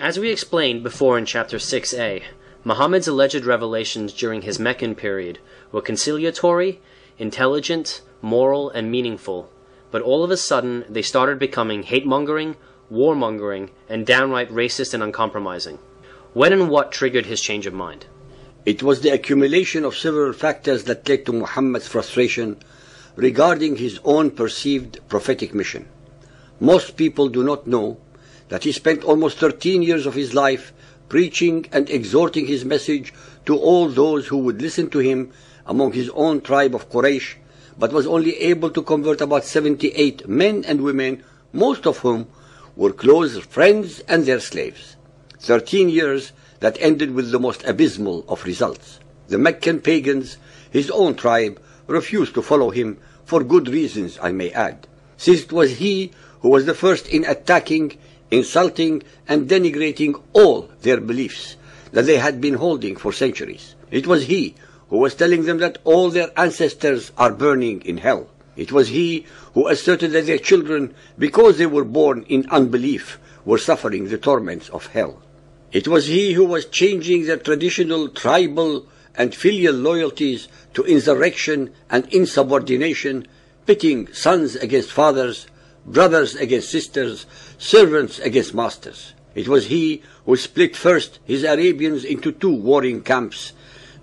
As we explained before in Chapter 6a, Muhammad's alleged revelations during his Meccan period were conciliatory, intelligent, moral, and meaningful, but all of a sudden they started becoming hate-mongering, warmongering, and downright racist and uncompromising. When and what triggered his change of mind? It was the accumulation of several factors that led to Muhammad's frustration regarding his own perceived prophetic mission. Most people do not know that he spent almost 13 years of his life preaching and exhorting his message to all those who would listen to him among his own tribe of Quraysh, but was only able to convert about 78 men and women, most of whom were close friends and their slaves. 13 years that ended with the most abysmal of results. The Meccan pagans, his own tribe, refused to follow him for good reasons, I may add, since it was he who was the first in attacking, insulting, and denigrating all their beliefs that they had been holding for centuries. It was he who was telling them that all their ancestors are burning in hell. It was he who asserted that their children, because they were born in unbelief, were suffering the torments of hell. It was he who was changing their traditional tribal and filial loyalties to insurrection and insubordination, pitting sons against fathers, brothers against sisters, servants against masters. It was he who split first his Arabians into two warring camps,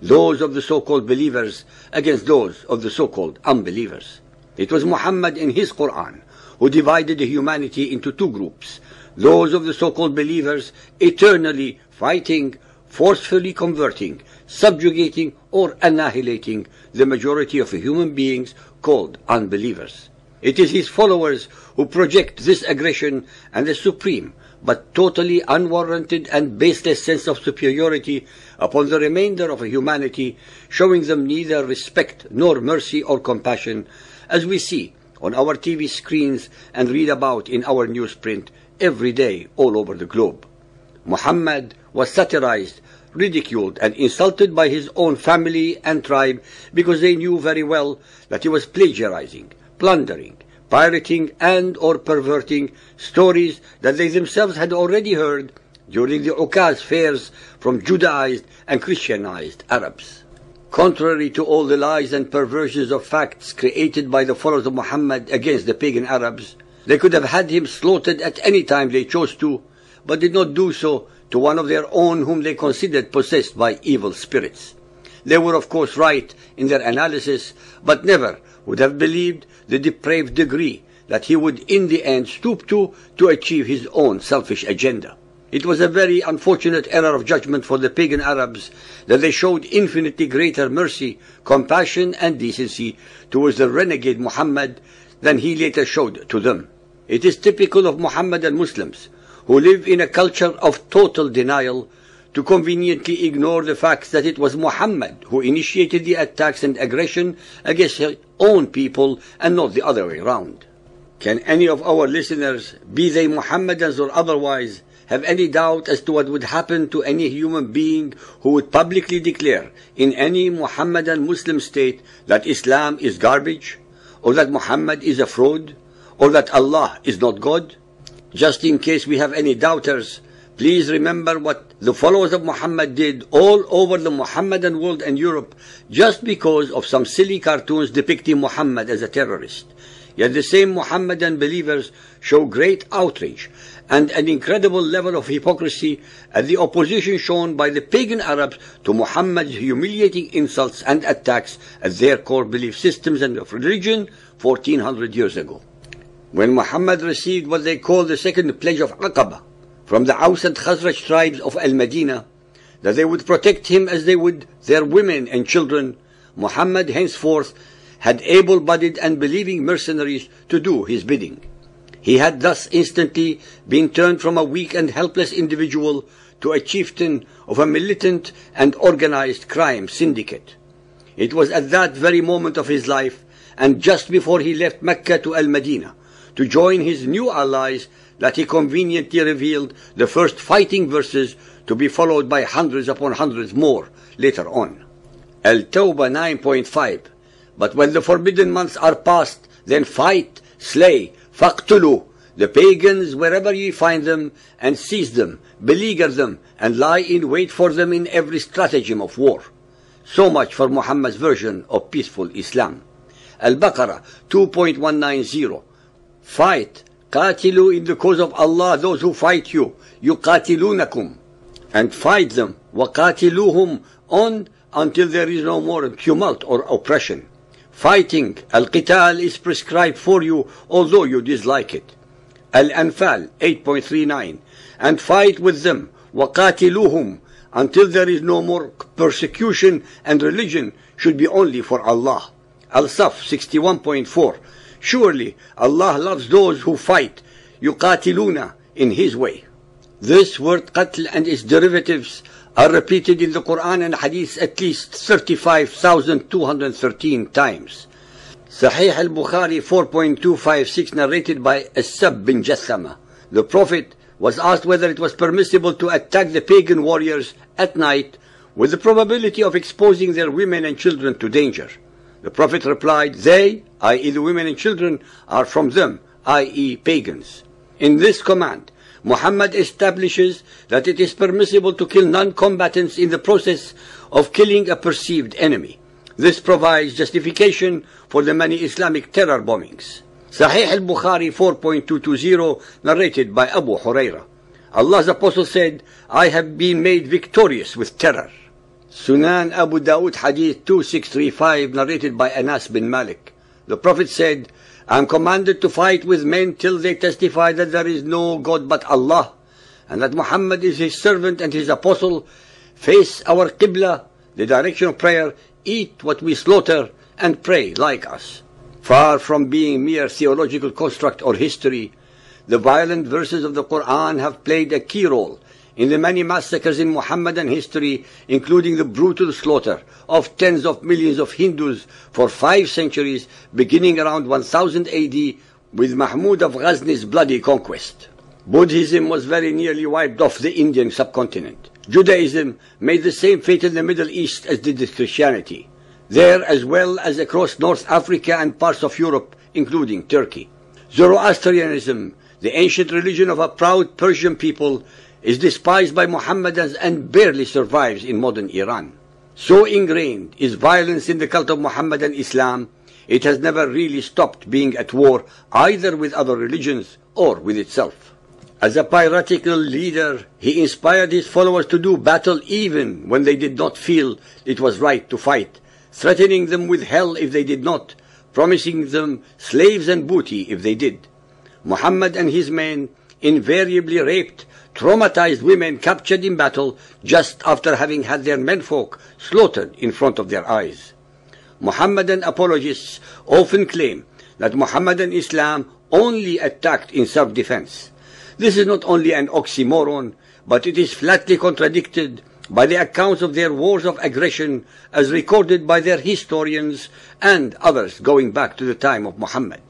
those of the so-called believers against those of the so-called unbelievers. It was Muhammad in his Quran who divided the humanity into two groups, those of the so-called believers eternally fighting, forcefully converting, subjugating, or annihilating the majority of human beings called unbelievers. It is his followers who project this aggression and a supreme but totally unwarranted and baseless sense of superiority upon the remainder of humanity, showing them neither respect nor mercy or compassion, as we see on our TV screens and read about in our newsprint every day all over the globe. Muhammad was satirized, ridiculed, and insulted by his own family and tribe because they knew very well that he was plagiarizing, plundering, pirating, and or perverting stories that they themselves had already heard during the Ukaz fairs from Judaized and Christianized Arabs. Contrary to all the lies and perversions of facts created by the followers of Muhammad against the pagan Arabs, they could have had him slaughtered at any time they chose to, but did not do so to one of their own whom they considered possessed by evil spirits. They were of course right in their analysis, but never would have believed the depraved degree that he would in the end stoop to achieve his own selfish agenda. It was a very unfortunate error of judgment for the pagan Arabs that they showed infinitely greater mercy, compassion, and decency towards the renegade Muhammad than he later showed to them. It is typical of Muhammadan Muslims, who live in a culture of total denial, to conveniently ignore the fact that it was Muhammad who initiated the attacks and aggression against his own people and not the other way around. Can any of our listeners, be they Muhammadans or otherwise, have any doubt as to what would happen to any human being who would publicly declare in any Muhammadan Muslim state that Islam is garbage, or that Muhammad is a fraud, or that Allah is not God? Just in case we have any doubters, please remember what the followers of Muhammad did all over the Muhammadan world and Europe just because of some silly cartoons depicting Muhammad as a terrorist. Yet the same Muhammadan believers show great outrage and an incredible level of hypocrisy at the opposition shown by the pagan Arabs to Muhammad's humiliating insults and attacks at their core belief systems and of religion 1400 years ago. When Muhammad received what they call the second pledge of Aqaba from the Aus and Khazraj tribes of Al-Madinah, that they would protect him as they would their women and children, Muhammad henceforth had able-bodied and believing mercenaries to do his bidding. He had thus instantly been turned from a weak and helpless individual to a chieftain of a militant and organized crime syndicate. It was at that very moment of his life, and just before he left Mecca to Al-Madinah, to join his new allies, that he conveniently revealed the first fighting verses to be followed by hundreds upon hundreds more later on. Al-Tawbah 9.5. But when the forbidden months are past, then fight, slay, faqtulu, the pagans wherever ye find them, and seize them, beleaguer them, and lie in wait for them in every stratagem of war. So much for Muhammad's version of peaceful Islam. Al-Baqarah 2.190. Fight, qatilu in the cause of Allah those who fight you, yuqatilunakum, and fight them, waqatiluhum, on until there is no more tumult or oppression. Fighting, al-qital, is prescribed for you, although you dislike it. Al-Anfal 8.39. And fight with them, waqatiluhum, until there is no more persecution, and religion should be only for Allah. Al-Saf 61.4. Surely Allah loves those who fight, yuqatiluna, in His way. This word qatl and its derivatives are repeated in the Quran and Hadith at least 35,213 times. Sahih al-Bukhari 4.256, narrated by As-Sab bin Jathama. The Prophet was asked whether it was permissible to attack the pagan warriors at night with the probability of exposing their women and children to danger. The Prophet replied, they, i.e. the women and children, are from them, i.e. pagans. In this command, Muhammad establishes that it is permissible to kill non-combatants in the process of killing a perceived enemy. This provides justification for the many Islamic terror bombings. Sahih al-Bukhari 4.220, narrated by Abu Huraira. Allah's Apostle said, I have been made victorious with terror. Sunan Abu Dawud Hadith 2635, narrated by Anas bin Malik. The Prophet said, I am commanded to fight with men till they testify that there is no God but Allah, and that Muhammad is His servant and His apostle. Face our Qibla, the direction of prayer, eat what we slaughter, and pray like us. Far from being mere theological construct or history, the violent verses of the Quran have played a key role in the many massacres in Muhammadan history, including the brutal slaughter of tens of millions of Hindus for 5 centuries, beginning around 1000 AD with Mahmud of Ghazni's bloody conquest. Buddhism was very nearly wiped off the Indian subcontinent. Judaism made the same fate in the Middle East as did Christianity, there as well as across North Africa and parts of Europe, including Turkey. Zoroastrianism, the ancient religion of a proud Persian people, is despised by Mohammedans and barely survives in modern Iran. So ingrained is violence in the cult of Mohammedan Islam, it has never really stopped being at war either with other religions or with itself. As a piratical leader, he inspired his followers to do battle even when they did not feel it was right to fight, threatening them with hell if they did not, promising them slaves and booty if they did. Muhammad and his men invariably raped traumatized women captured in battle just after having had their menfolk slaughtered in front of their eyes. Muhammadan apologists often claim that Muhammadan Islam only attacked in self-defense. This is not only an oxymoron, but it is flatly contradicted by the accounts of their wars of aggression as recorded by their historians and others going back to the time of Muhammad.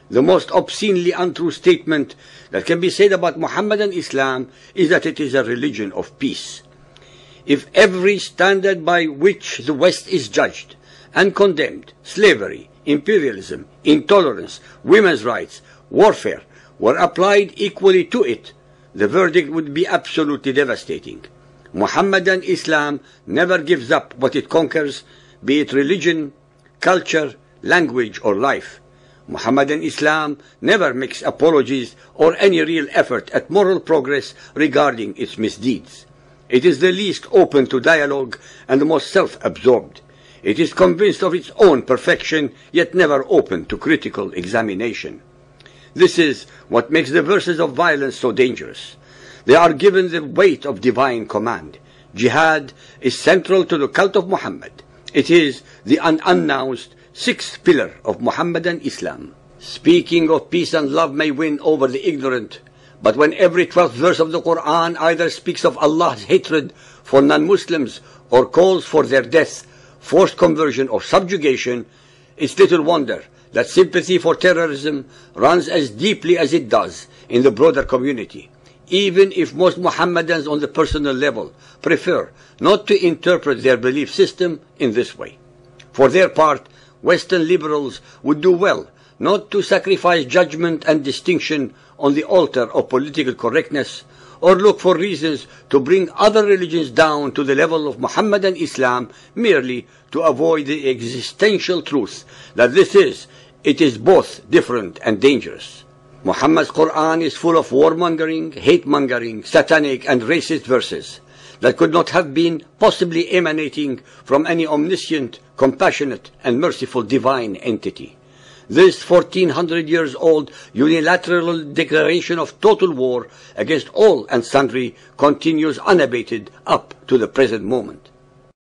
The most obscenely untrue statement that can be said about Muhammadan Islam is that it is a religion of peace. If every standard by which the West is judged and condemned, slavery, imperialism, intolerance, women's rights, warfare, were applied equally to it, the verdict would be absolutely devastating. Muhammadan Islam never gives up what it conquers, be it religion, culture, language, or life. Muhammadan Islam never makes apologies or any real effort at moral progress regarding its misdeeds. It is the least open to dialogue and the most self-absorbed. It is convinced of its own perfection, yet never open to critical examination. This is what makes the verses of violence so dangerous. They are given the weight of divine command. Jihad is central to the cult of Muhammad. It is the unannounced 6th pillar of Muhammadan Islam. Speaking of peace and love may win over the ignorant, but when every 12th verse of the Quran either speaks of Allah's hatred for non-Muslims or calls for their death, forced conversion or subjugation, it's little wonder that sympathy for terrorism runs as deeply as it does in the broader community, even if most Muhammadans on the personal level prefer not to interpret their belief system in this way. For their part, Western liberals would do well not to sacrifice judgment and distinction on the altar of political correctness, or look for reasons to bring other religions down to the level of Muhammadan Islam merely to avoid the existential truth that it is both different and dangerous. Muhammad's Quran is full of warmongering, hate-mongering, satanic and racist verses that could not have been possibly emanating from any omniscient, compassionate and merciful divine entity. This 1400 years old unilateral declaration of total war against all and sundry continues unabated up to the present moment.